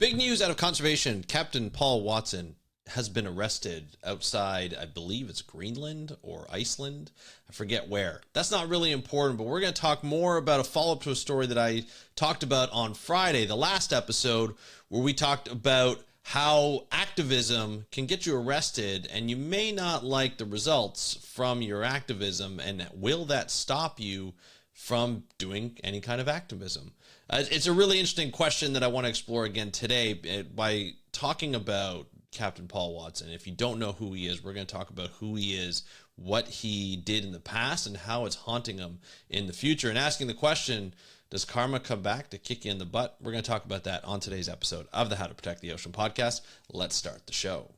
Big news out of conservation. Captain Paul Watson has been arrested outside, I believe it's Greenland or Iceland. I forget where. That's not really important, but we're going to talk more about a follow-up to a story that I talked about on Friday, the last episode, where we talked about how activism can get you arrested and you may not like the results from your activism, and will that stop you from doing any kind of activism? It's a really interesting question that I want to explore again today by talking about Captain Paul Watson. If you don't know who he is, we're going to talk about who he is, what he did in the past, and how it's haunting him in the future. And asking the question, does karma come back to kick you in the butt? We're going to talk about that on today's episode of the How to Protect the Ocean podcast. Let's start the show.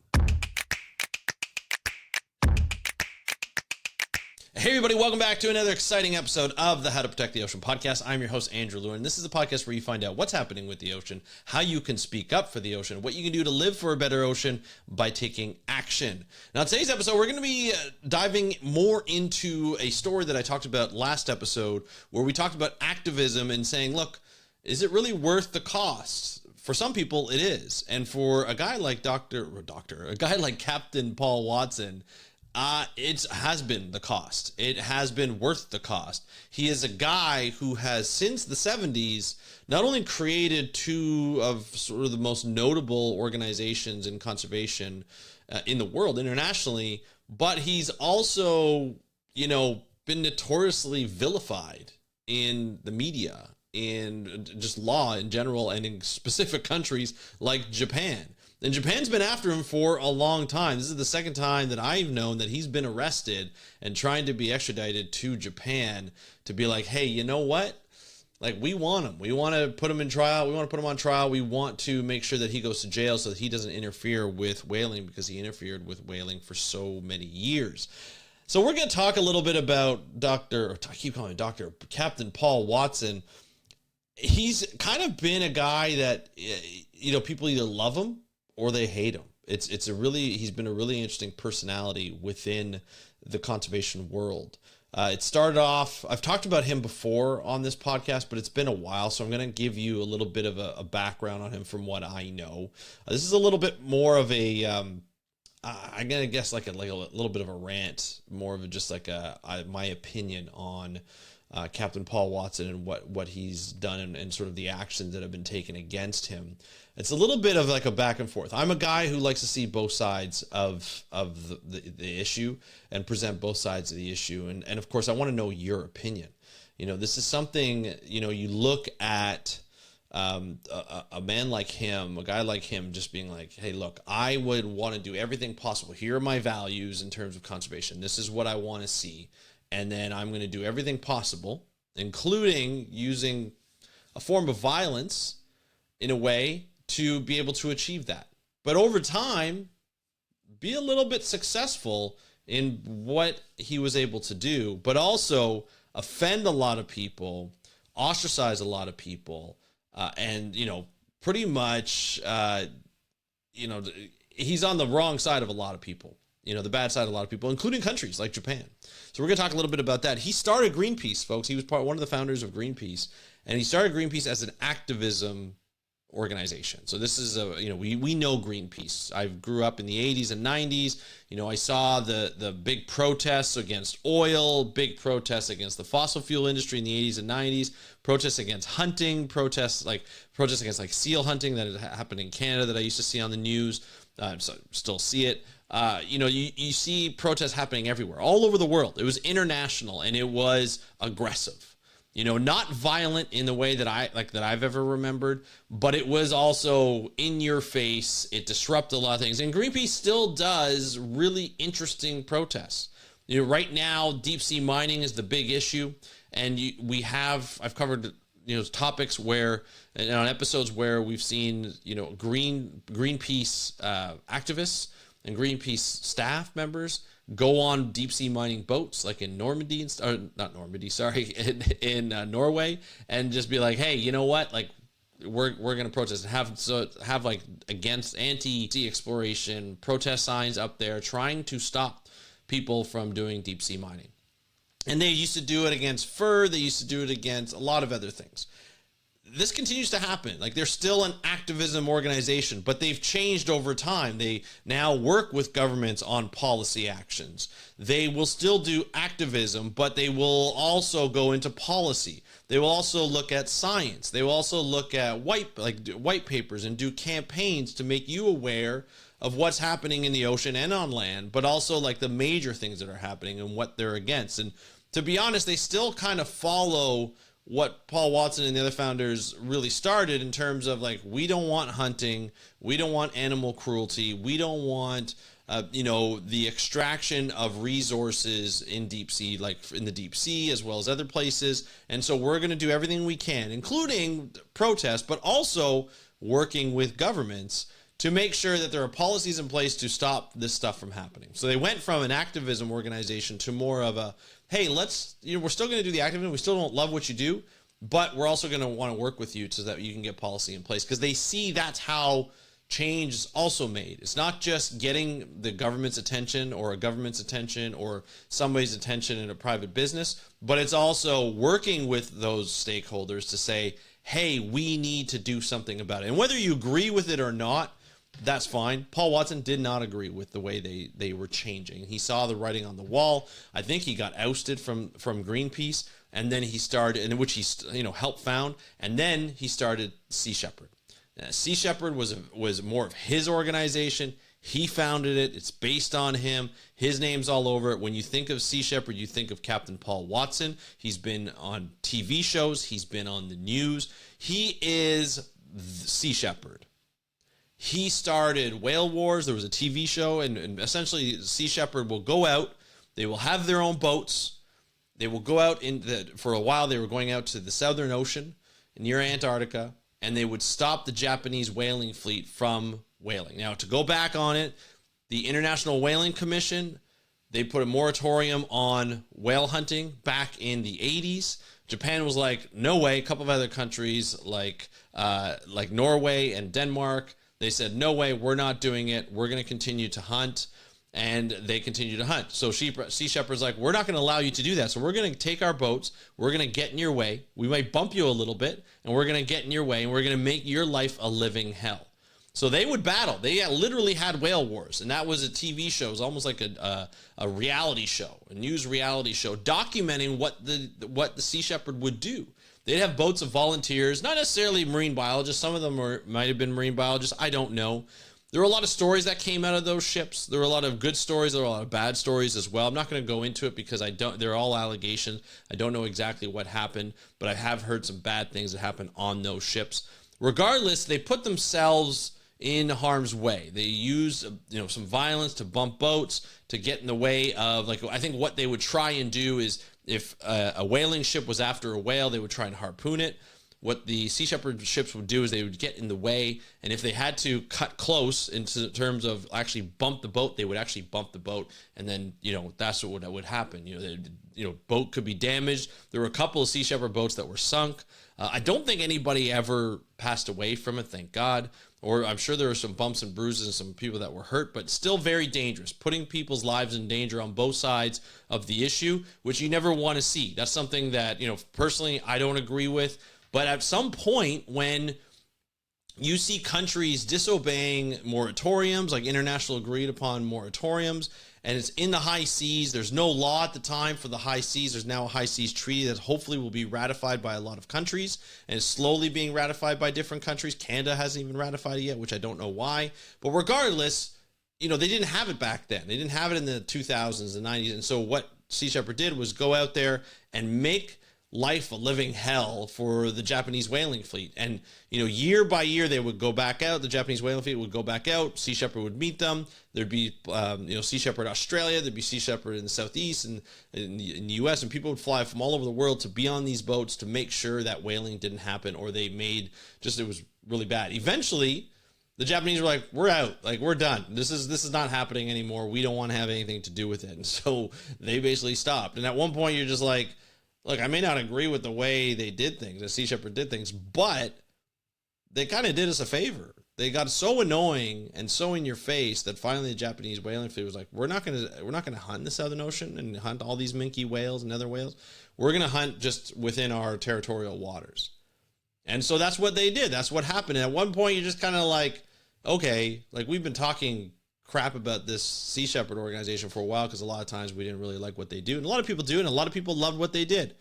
Hey everybody, welcome back to another exciting episode of the How to Protect the Ocean podcast. I'm your host, Andrew Lewin. This is a podcast where you find out what's happening with the ocean, how you can speak up for the ocean, what you can do to live for a better ocean by taking action. Now, today's episode, we're going to be diving more into a story that I talked about last episode, where we talked about activism and saying, look, is it really worth the cost? For some people, it is. And for a guy like a guy like Captain Paul Watson, it has been the cost. It has been worth the cost. He is a guy who has, since the 70s, not only created two of sort of the most notable organizations in conservation in the world internationally, but he's also, been notoriously vilified in the media, in just law in general, and in specific countries like Japan. And Japan's been after him for a long time. This is the second time that I've known that he's been arrested and trying to be extradited to Japan to be like, hey, you know what? Like, we want him. We want to put him in trial. We want to put him on trial. We want to make sure that he goes to jail so that he doesn't interfere with whaling, because he interfered with whaling for so many years. So we're going to talk a little bit about Captain Paul Watson. He's kind of been a guy that, people either love him or they hate him. He's been a really interesting personality within the conservation world. It started off, I've talked about him before on this podcast, but it's been a while, so I'm going to give you a little bit of a background on him from what I know. This is a little bit more of a, I'm going to guess like a little bit of a rant, more of just like my opinion on Captain Paul Watson and what he's done and sort of the actions that have been taken against him. It's a little bit of like a back and forth. I'm a guy who likes to see both sides of the issue and present both sides of the issue. And of course, I want to know your opinion. This is something, you look at a man like him, a guy like him, just being like, hey, look, I would want to do everything possible. Here are my values in terms of conservation. This is what I want to see. And then I'm going to do everything possible, including using a form of violence in a way to be able to achieve that. But over time, be a little bit successful in what he was able to do, but also offend a lot of people, ostracize a lot of people, and, pretty much, he's on the wrong side of a lot of people. The bad side of a lot of people, including countries like Japan. So we're going to talk a little bit about that. He started Greenpeace, folks. He was one of the founders of Greenpeace, and he started Greenpeace as an activism organization. So this is we know Greenpeace. I grew up in the 80s and 90s. I saw the big protests against oil, big protests against the fossil fuel industry in the 80s and 90s, protests against hunting, protests against like seal hunting that had happened in Canada that I used to see on the news. So still see it. You see protests happening everywhere, all over the world. It was international and it was aggressive. Not violent in the way that I've ever remembered, but it was also in your face. It disrupted a lot of things. And Greenpeace still does really interesting protests. Right now, deep sea mining is the big issue. And I've covered, topics where, and on episodes where we've seen, Greenpeace activists and Greenpeace staff members go on deep sea mining boats, like in Normandy, in Norway, and just be like, hey, you know what? Like, we're going to protest and have like against anti-sea exploration protest signs up there trying to stop people from doing deep sea mining. And they used to do it against fur. They used to do it against a lot of other things. this continues to happen. Like, they're still an activism organization, but they've changed over time. They now work with governments on policy actions. They will still do activism, but they will also go into policy. They will also look at science. They will also look at white papers and do campaigns to make you aware of what's happening in the ocean and on land, but also like the major things that are happening and what they're against. And to be honest, they still kind of follow what Paul Watson and the other founders really started in terms of like, we don't want hunting, we don't want animal cruelty, we don't want the extraction of resources in deep sea, like in the deep sea as well as other places. And so we're going to do everything we can, including protest, but also working with governments to make sure that there are policies in place to stop this stuff from happening. So they went from an activism organization to more of a, hey, we're still going to do the activism. We still don't love what you do, but we're also going to want to work with you so that you can get policy in place, because they see that's how change is also made. It's not just getting the government's attention or a government's attention or somebody's attention in a private business, but it's also working with those stakeholders to say, hey, we need to do something about it. And whether you agree with it or not, that's fine. Paul Watson did not agree with the way they were changing. He saw the writing on the wall. I think he got ousted from Greenpeace, and then he started, in which he helped found, and then he started Sea Shepherd. Sea Shepherd was more of his organization. He founded it. It's based on him. His name's all over it. When you think of Sea Shepherd, you think of Captain Paul Watson. He's been on TV shows. He's been on the news. He is Sea Shepherd. He started Whale Wars. There was a TV show, and essentially Sea Shepherd will go out. They will have their own boats. They will go out for a while. They were going out to the Southern Ocean near Antarctica, and they would stop the Japanese whaling fleet from whaling. Now, to go back on it, the International Whaling Commission, they put a moratorium on whale hunting back in the 80s. Japan was like, no way. A couple of other countries like Norway and Denmark, they said, no way, we're not doing it. We're going to continue to hunt. And they continue to hunt. So Sea Shepherd's like, we're not going to allow you to do that. So we're going to take our boats. We're going to get in your way. We might bump you a little bit, and we're going to get in your way, and we're going to make your life a living hell. So they would battle. They literally had whale wars, and that was a TV show. It was almost like a reality show, a news reality show, documenting what the Sea Shepherd would do. They'd have boats of volunteers, not necessarily marine biologists. Some of them might have been marine biologists. I don't know. There were a lot of stories that came out of those ships. There were a lot of good stories. There were a lot of bad stories as well. I'm not going to go into it because they're all allegations. I don't know exactly what happened, but I have heard some bad things that happened on those ships. Regardless, they put themselves in harm's way. They used some violence to bump boats, to get in the way of, I think what they would try and do is, if a whaling ship was after a whale, they would try and harpoon it. What the Sea Shepherd ships would do is they would get in the way, and if they had to cut close in terms of actually bump the boat, they would actually bump the boat, and then that's what would happen. Boat could be damaged. There were a couple of Sea Shepherd boats that were sunk. I don't think anybody ever passed away from it, thank God. Or I'm sure there were some bumps and bruises and some people that were hurt, but still very dangerous, putting people's lives in danger on both sides of the issue, which you never want to see. That's something that, personally, I don't agree with. But at some point, when you see countries disobeying moratoriums, like international agreed upon moratoriums, and it's in the high seas, there's no law at the time for the high seas. There's now a high seas treaty that hopefully will be ratified by a lot of countries, and is slowly being ratified by different countries. Canada hasn't even ratified it yet, which I don't know why. But regardless, they didn't have it back then. They didn't have it in the 2000s and 90s. And so what Sea Shepherd did was go out there and make life a living hell for the Japanese whaling fleet. And year by year they would go back out. The Japanese whaling fleet would go back out. Sea Shepherd would meet them. There'd be Sea Shepherd Australia. There'd be Sea Shepherd in the Southeast and in the US, and people would fly from all over the world to be on these boats to make sure that whaling didn't happen, or it was really bad. Eventually the Japanese were like, we're out, we're done. This is not happening anymore. We don't want to have anything to do with it. And so they basically stopped. And at one point you're just like, look, I may not agree with the way they did things, the Sea Shepherd did things, but they kind of did us a favor. They got so annoying and so in your face that finally the Japanese whaling fleet was like, we're not gonna hunt in the Southern Ocean and hunt all these minke whales and other whales. We're gonna hunt just within our territorial waters. And so that's what they did. That's what happened. And at one point, you're just kind of like, okay, like we've been talking crap about this Sea Shepherd organization for a while because a lot of times we didn't really like what they do. And a lot of people do, and a lot of people loved what they did.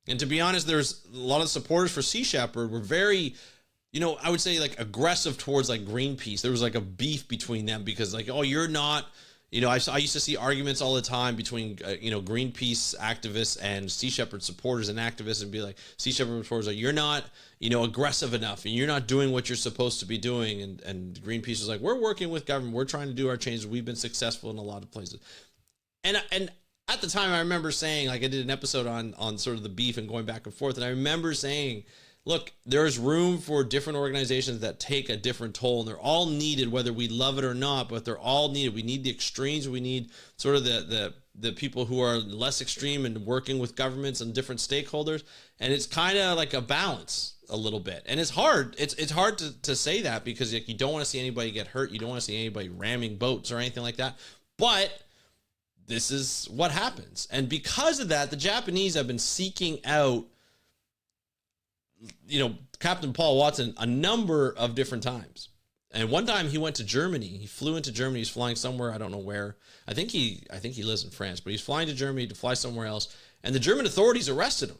And to be honest, there's a lot of supporters for Sea Shepherd were very, I would say like aggressive towards like Greenpeace. There was like a beef between them because like, oh, you're not, I used to see arguments all the time between, Greenpeace activists and Sea Shepherd supporters and activists, and be like, Sea Shepherd supporters, like, you're not, aggressive enough, and you're not doing what you're supposed to be doing. And Greenpeace was like, we're working with government. We're trying to do our changes. We've been successful in a lot of places. And at the time, I remember saying, like, I did an episode on sort of the beef and going back and forth. And I remember saying, look, there's room for different organizations that take a different toll, and they're all needed, whether we love it or not, but they're all needed. We need the extremes. We need sort of the people who are less extreme and working with governments and different stakeholders. And it's kind of like a balance a little bit. And it's hard. It's hard to say that because like, you don't want to see anybody get hurt. You don't want to see anybody ramming boats or anything like that. But this is what happens. And because of that, the Japanese have been seeking out Captain Paul Watson a number of different times. And one time he went to Germany. He flew into Germany. He's flying somewhere. I don't know where. I think he lives in France, but he's flying to Germany to fly somewhere else. And the German authorities arrested him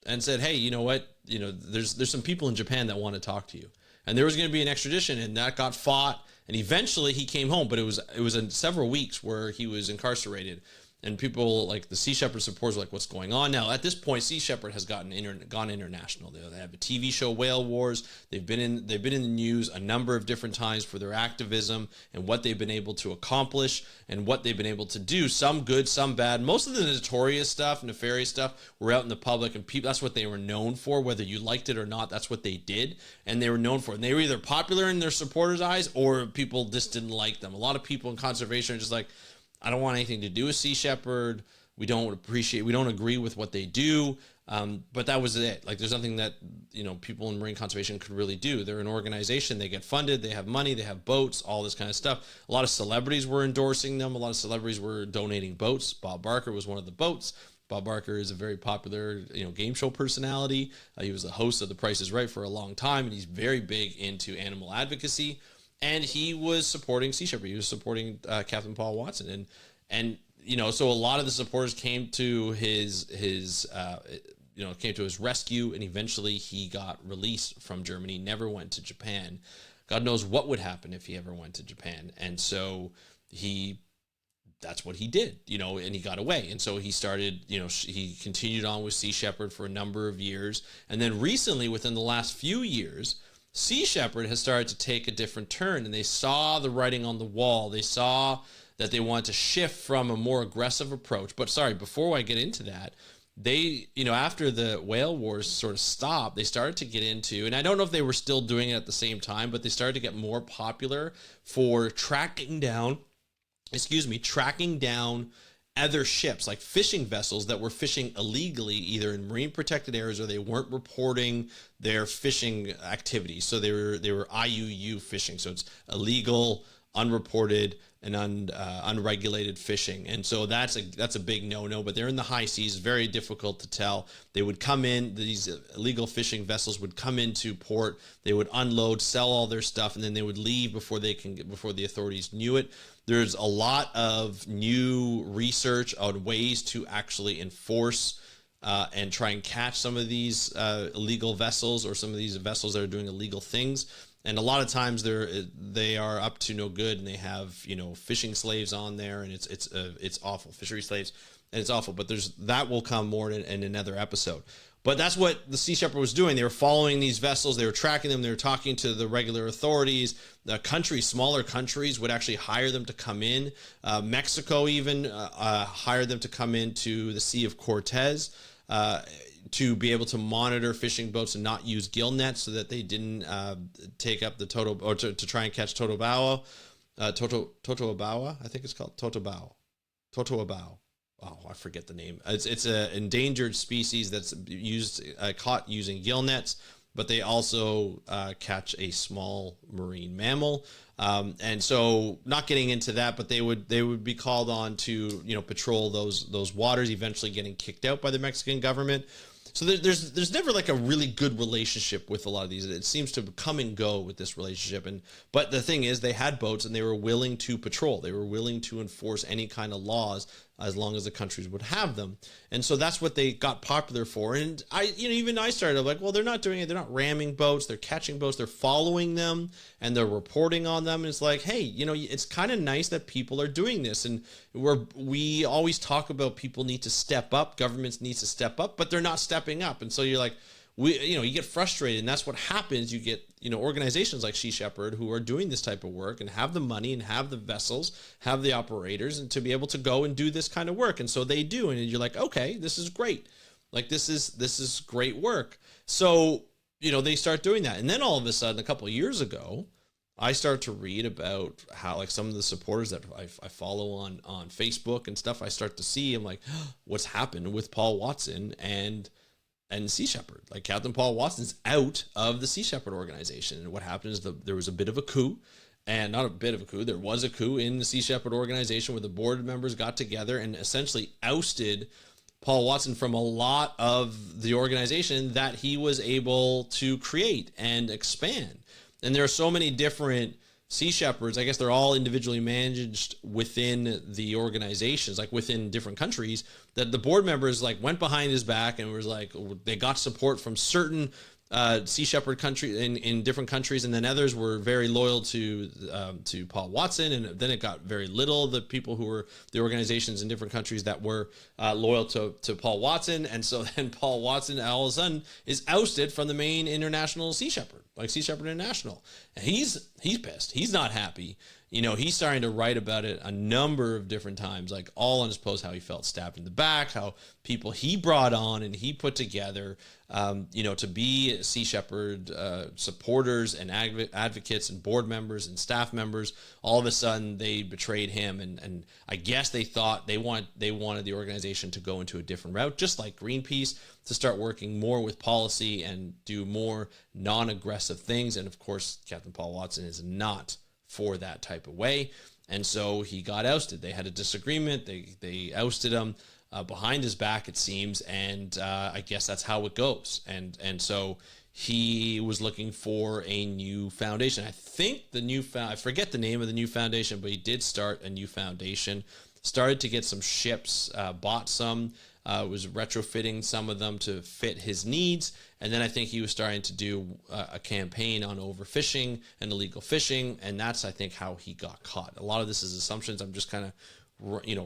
and said, hey, you know what? There's some people in Japan that want to talk to you. And there was going to be an extradition, and that got fought. And eventually he came home, but it was in several weeks where he was incarcerated. And people like the Sea Shepherd supporters were like, what's going on? Now, at this point, Sea Shepherd has gone international. They have a TV show, Whale Wars. They've been in the news a number of different times for their activism and what they've been able to accomplish and what they've been able to do. Some good, some bad. Most of the notorious stuff, nefarious stuff, were out in the public, and people, that's what they were known for. Whether you liked it or not, that's what they did, and they were known for it. And they were either popular in their supporters' eyes or people just didn't like them. A lot of people in conservation are just like, I don't want anything to do with Sea Shepherd. We don't agree with what they do. But that was it. Like, there's nothing that, people in marine conservation could really do. They're an organization. They get funded. They have money. They have boats, all this kind of stuff. A lot of celebrities were endorsing them. A lot of celebrities were donating boats. Bob Barker was one of the boats. Bob Barker is a very popular, game show personality. He was the host of The Price is Right for a long time, and he's very big into animal advocacy. And he was supporting Sea Shepherd. He was supporting Captain Paul Watson, and so a lot of the supporters came to his rescue, and eventually he got released from Germany. Never went to Japan. God knows what would happen if he ever went to Japan. And so that's what he did, and he got away. And so he started, he continued on with Sea Shepherd for a number of years, and then recently, within the last few years, Sea Shepherd has started to take a different turn, and they saw the writing on the wall. They saw that they wanted to shift from a more aggressive approach. But before I get into that, they, after the whale wars sort of stopped, they started to get into, and I don't know if they were still doing it at the same time, but they started to get more popular for tracking down other ships, like fishing vessels that were fishing illegally, either in marine protected areas or they weren't reporting their fishing activities. So they were IUU fishing. So it's illegal, unreported, and unregulated fishing. And so that's a big no-no, but they're in the high seas, very difficult to tell. They would come in, these illegal fishing vessels would come into port, they would unload, sell all their stuff, and then they would leave before the authorities knew it. There's a lot of new research on ways to actually enforce and try and catch some of these illegal vessels, or some of these vessels that are doing illegal things. And a lot of times they are up to no good, and they have fishing slaves on there, and it's awful, fishery slaves, and it's awful. But that will come more in another episode. But that's what the Sea Shepherd was doing. They were following these vessels. They were tracking them. They were talking to the regular authorities. The smaller countries would actually hire them to come in. Mexico even hired them to come into the Sea of Cortez to be able to monitor fishing boats and not use gill nets, so that they didn't take up the to try and catch totobawa. Totoabawa, I think it's called totoabao. Oh, I forget the name. It's an endangered species that's caught using gill nets, but they also catch a small marine mammal. And so, not getting into that, but they would be called on to patrol those waters, eventually getting kicked out by the Mexican government. So there's never like a really good relationship with a lot of these. It seems to come and go with this relationship. But the thing is, they had boats and they were willing to patrol. They were willing to enforce any kind of laws as long as the countries would have them. And so that's what they got popular for. And even I started like, well, they're not doing it. They're not ramming boats. They're catching boats. They're following them and they're reporting on them. And it's like, hey, it's kind of nice that people are doing this. And we always talk about people need to step up. Governments need to step up, but they're not stepping up. And so you're like, you get frustrated, and that's what happens. You get, organizations like Sea Shepherd who are doing this type of work and have the money and have the vessels, have the operators, and to be able to go and do this kind of work. And so they do. And you're like, okay, this is great. Like, this is great work. So, they start doing that. And then all of a sudden, a couple of years ago, I start to read about how, like, some of the supporters that I follow on Facebook and stuff, I start to see, I'm like, what's happened with Paul Watson and Sea Shepherd. Like, Captain Paul Watson's out of the Sea Shepherd organization. And what happened is there was a bit of a coup, and not a bit of a coup, there was a coup in the Sea Shepherd organization where the board members got together and essentially ousted Paul Watson from a lot of the organization that he was able to create and expand. And there are so many different Sea Shepherds. I guess they're all individually managed within the organizations, like within different countries, that the board members like went behind his back and was like, they got support from certain Sea Shepherd country in different countries, and then others were very loyal to Paul Watson, and then it got very little. The people who were the organizations in different countries that were loyal to Paul Watson, and so then Paul Watson all of a sudden is ousted from the main international Sea Shepherd, like Sea Shepherd International, and he's pissed. He's not happy. He's starting to write about it a number of different times, like all on his post, how he felt stabbed in the back, how people he brought on and he put together, to be Sea Shepherd supporters and advocates and board members and staff members, all of a sudden they betrayed him. And I guess they thought they wanted the organization to go into a different route, just like Greenpeace, to start working more with policy and do more non-aggressive things. And of course, Captain Paul Watson is not for that type of way, and so he got ousted. They had a disagreement. They ousted him behind his back, it seems, and I guess that's how it goes. And so he was looking for a new foundation. I think I forget the name of the new foundation, but he did start a new foundation. Started to get some ships, bought some. Was retrofitting some of them to fit his needs. And then I think he was starting to do a campaign on overfishing and illegal fishing. And that's, I think, how he got caught. A lot of this is assumptions. I'm just kind of,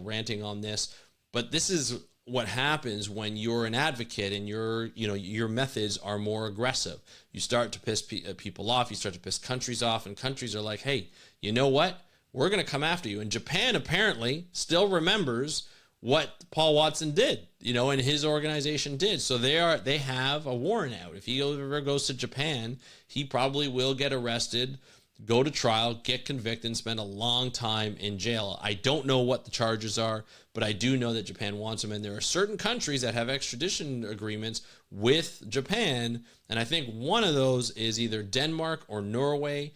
ranting on this. But this is what happens when you're an advocate and your methods are more aggressive. You start to piss people off. You start to piss countries off. And countries are like, hey, you know what? We're going to come after you. And Japan apparently still remembers what Paul Watson did, and his organization did. So they have a warrant out. If he ever goes to Japan, he probably will get arrested, go to trial, get convicted, and spend a long time in jail. I don't know what the charges are, but I do know that Japan wants him. And there are certain countries that have extradition agreements with Japan. And I think one of those is either Denmark or Norway.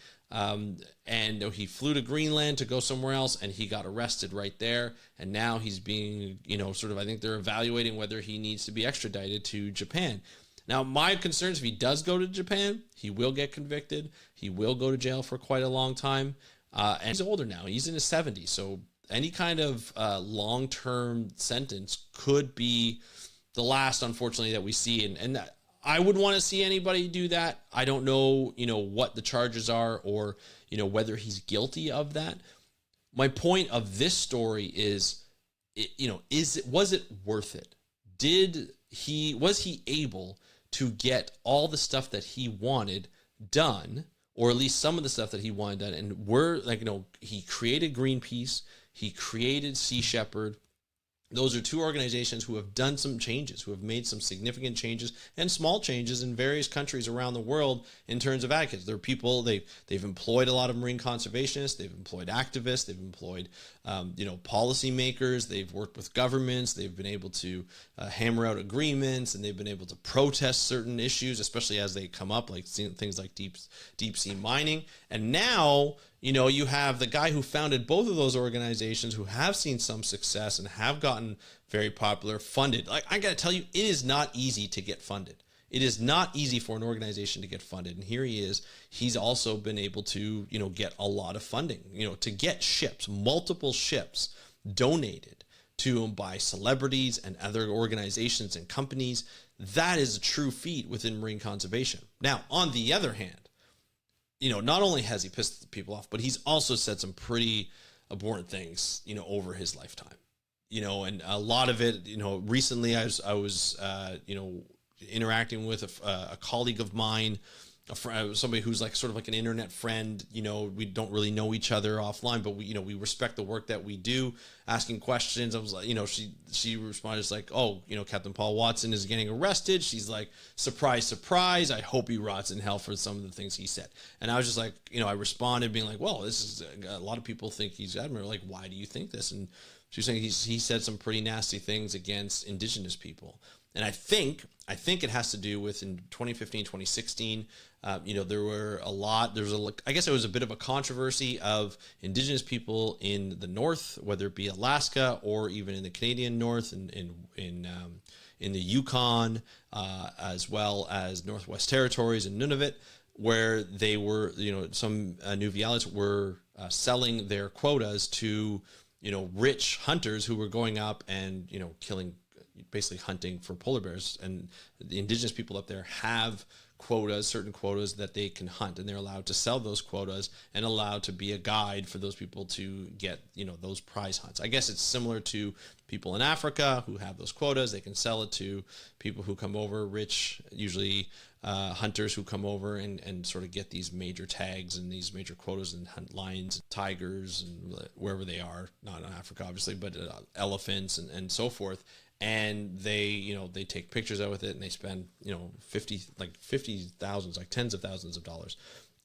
And he flew to Greenland to go somewhere else, and he got arrested right there. And now he's being, I think they're evaluating whether he needs to be extradited to Japan. Now, my concern is if he does go to Japan, he will get convicted. He will go to jail for quite a long time. And he's older now. He's in his 70s. So any kind of long-term sentence could be the last, unfortunately, that we see. And I wouldn't want to see anybody do that. I don't know, what the charges are or, whether he's guilty of that. My point of this story is, was it worth it? Was he able to get all the stuff that he wanted done, or at least some of the stuff that he wanted done? And he created Greenpeace, he created Sea Shepherd. Those are two organizations who have done some changes, who have made some significant changes and small changes in various countries around the world in terms of advocates. There are people, they've employed a lot of marine conservationists, they've employed activists, they've employed, policymakers, they've worked with governments, they've been able to hammer out agreements, and they've been able to protest certain issues, especially as they come up, like things like deep sea mining. And now, You know, you have the guy who founded both of those organizations who have seen some success and have gotten very popular, funded. Like, I got to tell you, it is not easy to get funded. It is not easy for an organization to get funded. And here he is. He's also been able to, you know, get a lot of funding, you know, to get ships, multiple ships donated to him by celebrities and other organizations and companies. That is a true feat within marine conservation. Now, on the other hand, you know, not only has he pissed people off, but he's also said some pretty abhorrent things, you know, over his lifetime, you know, and a lot of it, you know, recently I was you know, interacting with a colleague of mine, somebody who's like sort of like an internet friend. You know, we don't really know each other offline, but we, you know, we respect the work that we do, asking questions. I was like, you know, she responded like, oh, you know, Captain Paul Watson is getting arrested. She's like, surprise, surprise. I hope he rots in hell for some of the things he said. And I was just like, you know, I responded being like, well, this is a lot of people think he's admirable. Like, why do you think this? And she was saying he said some pretty nasty things against Indigenous people. And I think it has to do with in 2015, 2016, you know, I guess it was a bit of a controversy of Indigenous people in the North, whether it be Alaska or even in the Canadian North and in the Yukon, as well as Northwest Territories and Nunavut, where they were, you know, some Nuvialites were selling their quotas to, you know, rich hunters who were going up and, you know, killing, basically hunting for polar bears. And the Indigenous people up there have quotas, certain quotas that they can hunt, and they're allowed to sell those quotas and allowed to be a guide for those people to get, you know, those prize hunts. I guess it's similar to people in Africa who have those quotas. They can sell it to people who come over, rich, usually hunters who come over and sort of get these major tags and these major quotas and hunt lions, tigers, and wherever they are, not in Africa, obviously, but elephants and so forth. And they, you know, they take pictures out with it, and they spend, you know, 50,000, like tens of thousands of dollars.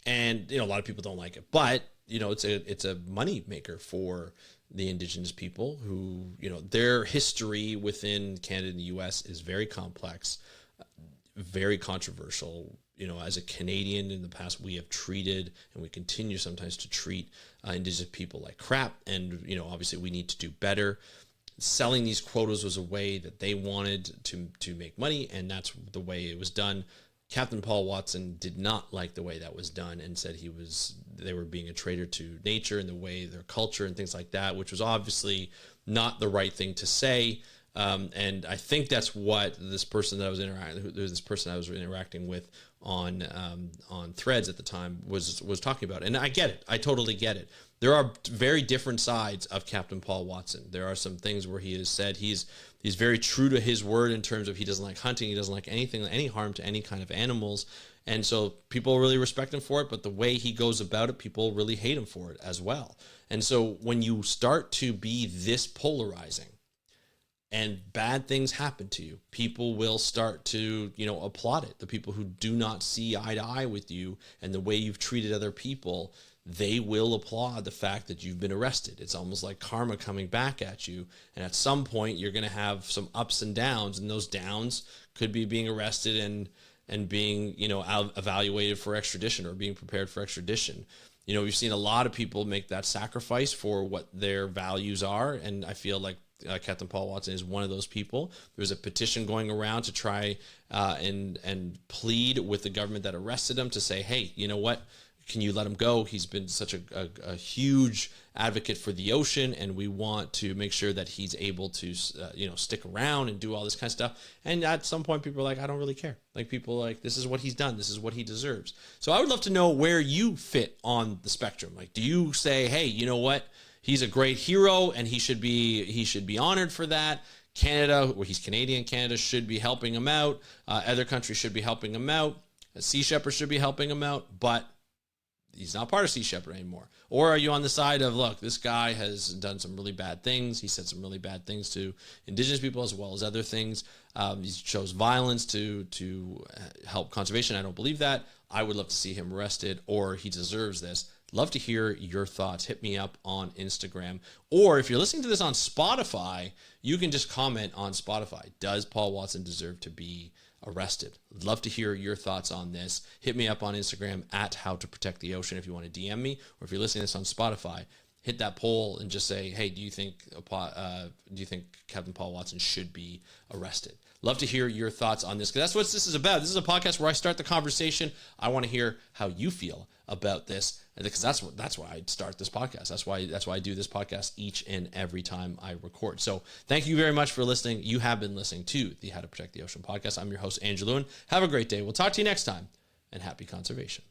And, you know, a lot of people don't like it, but, you know, it's a money maker for the Indigenous people who, you know, their history within Canada and the US is very complex, very controversial. You know, as a Canadian in the past, we have treated, and we continue sometimes to treat Indigenous people like crap. And, you know, obviously we need to do better. Selling these quotas was a way that they wanted to make money, and that's the way it was done. Captain Paul Watson did not like the way that was done and said they were being a traitor to nature and the way their culture and things like that, which was obviously not the right thing to say. And I think that's what this person that I was interacting with on Threads at the time was talking about. And I get it. I totally get it. There are very different sides of Captain Paul Watson. There are some things where he has said he's very true to his word in terms of he doesn't like hunting. He doesn't like any harm to any kind of animals. And so people really respect him for it, but the way he goes about it, people really hate him for it as well. And so when you start to be this polarizing, and bad things happen to you, people will start to, you know, applaud it. The people who do not see eye to eye with you and the way you've treated other people, they will applaud the fact that you've been arrested. It's almost like karma coming back at you. And at some point, you're going to have some ups and downs, and those downs could be being arrested and being, you know, evaluated for extradition or being prepared for extradition. You know, we've seen a lot of people make that sacrifice for what their values are, and I feel like Captain Paul Watson is one of those people. There's a petition going around to try and plead with the government that arrested him to say, hey, you know what? Can you let him go? He's been such a huge advocate for the ocean, and we want to make sure that he's able to, you know, stick around and do all this kind of stuff. And at some point, people are like, I don't really care. Like, people are like, this is what he's done. This is what he deserves. So I would love to know where you fit on the spectrum. Like, do you say, hey, you know what? He's a great hero, and he should be honored for that. Canada, where he's Canadian, Canada should be helping him out. Other countries should be helping him out. Sea Shepherd should be helping him out, but he's not part of Sea Shepherd anymore. Or are you on the side of, look, this guy has done some really bad things. He said some really bad things to Indigenous people as well as other things. He chose violence to help conservation. I don't believe that. I would love to see him arrested, or he deserves this. Love to hear your thoughts. Hit me up on Instagram. Or if you're listening to this on Spotify, you can just comment on Spotify. Does Paul Watson deserve to be arrested. I'd love to hear your thoughts on this. Hit me up on Instagram at How to Protect the Ocean if you want to DM me, or if you're listening to this on Spotify, hit that poll and just say, hey, do you think Kevin Paul Watson should be arrested? Love to hear your thoughts on this, because that's what this is about. This is a podcast where I start the conversation. I want to hear how you feel about this, because that's why I start this podcast. That's why I do this podcast each and every time I record. So thank you very much for listening. You have been listening to the How to Protect the Ocean podcast. I'm your host, Andrew Lewin. Have a great day. We'll talk to you next time, and happy conservation.